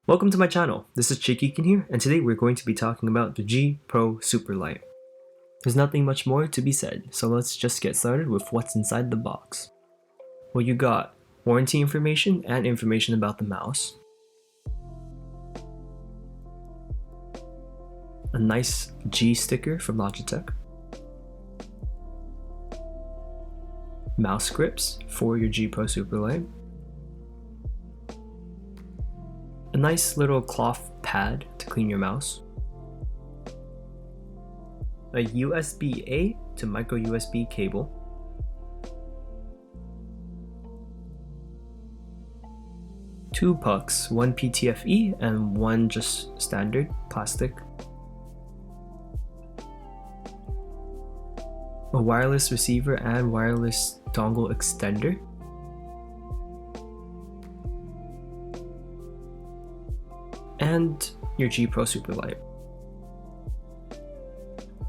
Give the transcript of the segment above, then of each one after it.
Welcome to my channel. This is Chikiken here, and today we're going to be talking about the G Pro Superlight. There's nothing much more to be said, so let's just get started with what's inside the box. Well, you got warranty information and information about the mouse, a nice G sticker from Logitech, mouse grips for your G Pro Superlight, a nice little cloth pad to clean your mouse, a USB-A to micro USB cable, two pucks, one PTFE and one just standard plastic, a wireless receiver and wireless dongle extender, and your G Pro Superlight.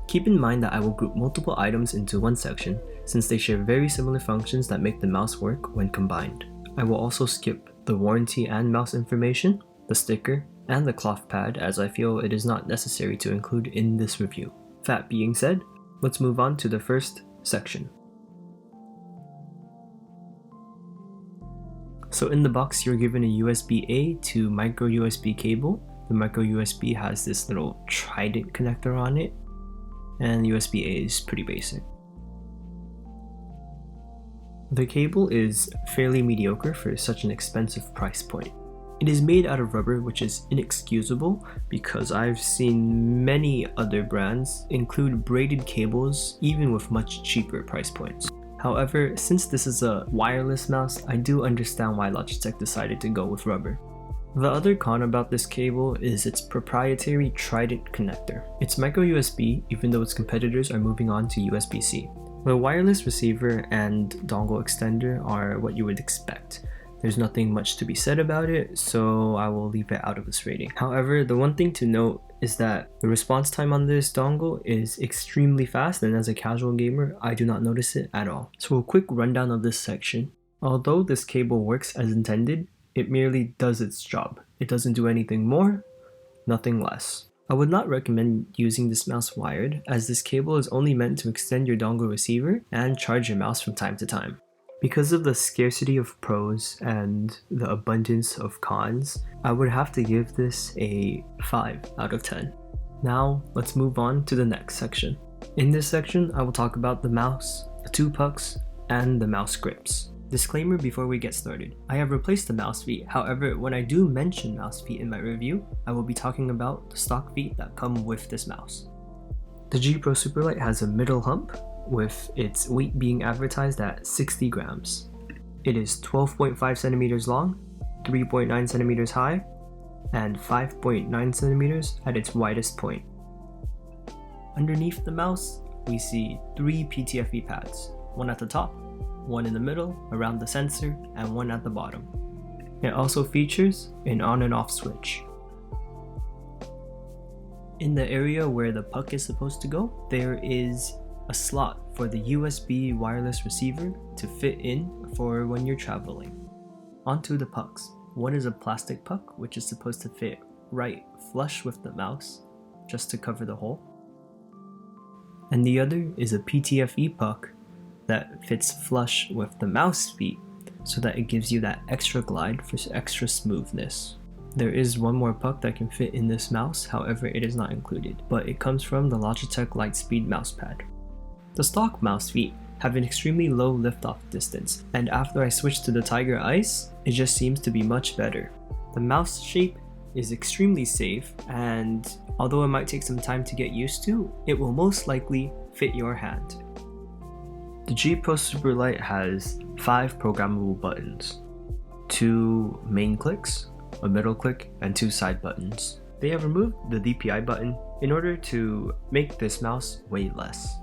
Keep in mind that I will group multiple items into one section since they share very similar functions that make the mouse work when combined. I will also skip the warranty and mouse information, the sticker, and the cloth pad as I feel it is not necessary to include in this review. That being said, let's move on to the first section. So in the box you're given a USB-A to micro USB cable. The micro USB has this little trident connector on it, and USB-A is pretty basic. The cable is fairly mediocre for such an expensive price point. It is made out of rubber, which is inexcusable because I've seen many other brands include braided cables even with much cheaper price points. However, since this is a wireless mouse, I do understand why Logitech decided to go with rubber. The other con about this cable is its proprietary trident connector. It's micro USB, even though its competitors are moving on to USB-C. The wireless receiver and dongle extender are what you would expect. There's nothing much to be said about it, so I will leave it out of this rating. However, the one thing to note is that the response time on this dongle is extremely fast, and as a casual gamer, I do not notice it at all. So a quick rundown of this section. Although this cable works as intended, it merely does its job. It doesn't do anything more, nothing less. I would not recommend using this mouse wired, as this cable is only meant to extend your dongle receiver and charge your mouse from time to time. Because of the scarcity of pros and the abundance of cons, I would have to give this a 5 out of 10. Now, let's move on to the next section. In this section, I will talk about the mouse, the two pucks, and the mouse grips. Disclaimer before we get started. I have replaced the mouse feet, however, when I do mention mouse feet in my review, I will be talking about the stock feet that come with this mouse. The G Pro Superlight has a middle hump, with its weight being advertised at 60 grams. It is 12.5 centimeters long, 3.9 centimeters high, and 5.9 centimeters at its widest point. Underneath the mouse, we see 3 PTFE pads, one at the top, one in the middle around the sensor, and one at the bottom. It also features an on and off switch. In the area where the puck is supposed to go, there is a slot for the USB wireless receiver to fit in for when you're traveling. Onto the pucks. One is a plastic puck which is supposed to fit right flush with the mouse just to cover the hole. And the other is a PTFE puck that fits flush with the mouse feet so that it gives you that extra glide for extra smoothness. There is one more puck that can fit in this mouse, however it is not included, but it comes from the Logitech Lightspeed mousepad. The stock mouse feet have an extremely low liftoff distance, and after I switched to the Tiger Ice, it just seems to be much better. The mouse shape is extremely safe, and although it might take some time to get used to, it will most likely fit your hand. The G Pro Superlight has 5 programmable buttons, 2 main clicks, a middle click, and 2 side buttons. They have removed the DPI button in order to make this mouse weigh less.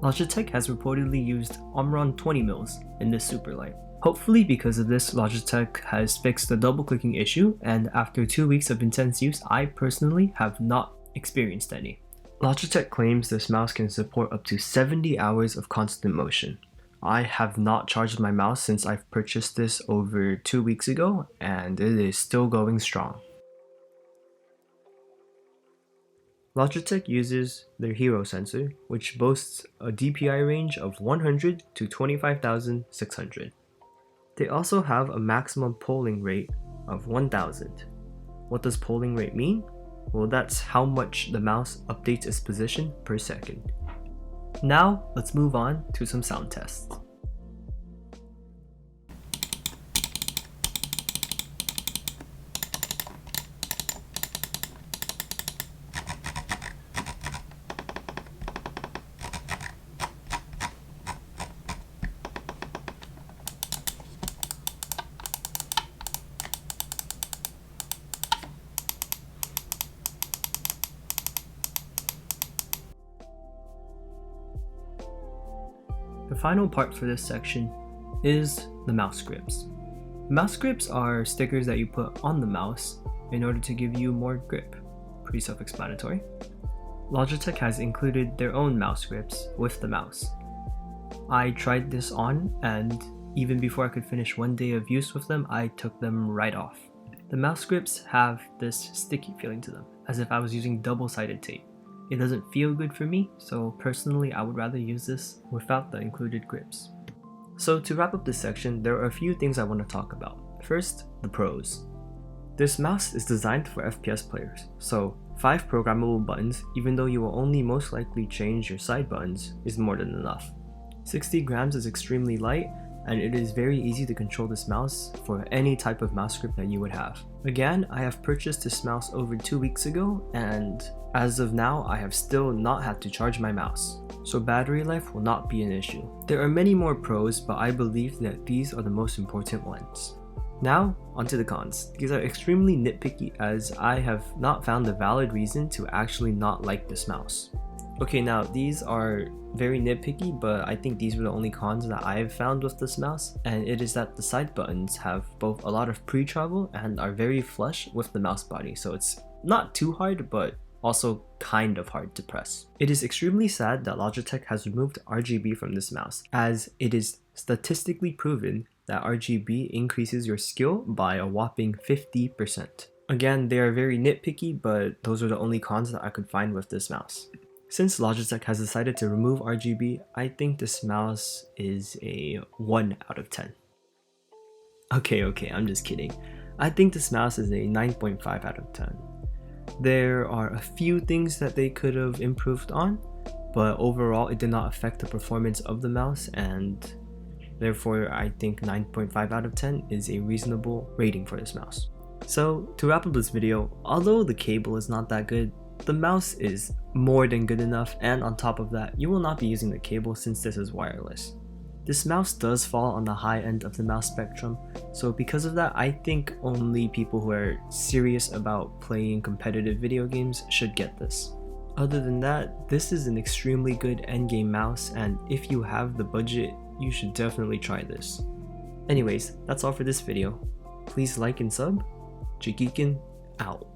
Logitech has reportedly used Omron 20mm in this Superlight. Hopefully because of this, Logitech has fixed the double clicking issue, and after 2 weeks of intense use, I personally have not experienced any. Logitech claims this mouse can support up to 70 hours of constant motion. I have not charged my mouse since I've purchased this over 2 weeks ago, and it is still going strong. Logitech uses their Hero sensor, which boasts a DPI range of 100 to 25,600. They also have a maximum polling rate of 1000. What does polling rate mean? Well, that's how much the mouse updates its position per second. Now, let's move on to some sound tests. The final part for this section is the mouse grips. Mouse grips are stickers that you put on the mouse in order to give you more grip. Pretty self-explanatory. Logitech has included their own mouse grips with the mouse. I tried this on, and even before I could finish one day of use with them, I took them right off. The mouse grips have this sticky feeling to them, as if I was using double-sided tape. It doesn't feel good for me, so personally I would rather use this without the included grips. So to wrap up this section, there are a few things I want to talk about. First, the pros. This mouse is designed for FPS players, so 5 programmable buttons, even though you will only most likely change your side buttons, is more than enough. 60 grams is extremely light, and it is very easy to control this mouse for any type of mouse grip that you would have. Again, I have purchased this mouse over 2 weeks ago, and as of now, I have still not had to charge my mouse, so battery life will not be an issue. There are many more pros, but I believe that these are the most important ones. Now, onto the cons. These are extremely nitpicky, as I have not found a valid reason to actually not like this mouse. Okay, now these are very nitpicky, but I think these were the only cons that I have found with this mouse, and it is that the side buttons have both a lot of pre-travel and are very flush with the mouse body, so it's not too hard, but also kind of hard to press. It is extremely sad that Logitech has removed RGB from this mouse, as it is statistically proven that RGB increases your skill by a whopping 50%. Again, they are very nitpicky, but those are the only cons that I could find with this mouse. Since Logitech has decided to remove RGB, I think this mouse is a 1 out of 10. Okay, I'm just kidding. I think this mouse is a 9.5 out of 10. There are a few things that they could have improved on, but overall it did not affect the performance of the mouse, and therefore I think 9.5 out of 10 is a reasonable rating for this mouse. So to wrap up this video, although the cable is not that good, the mouse is more than good enough, and on top of that, you will not be using the cable since this is wireless. This mouse does fall on the high end of the mouse spectrum, so because of that, I think only people who are serious about playing competitive video games should get this. Other than that, this is an extremely good endgame mouse, and if you have the budget, you should definitely try this. Anyways, that's all for this video. Please like and sub. Chikiken out.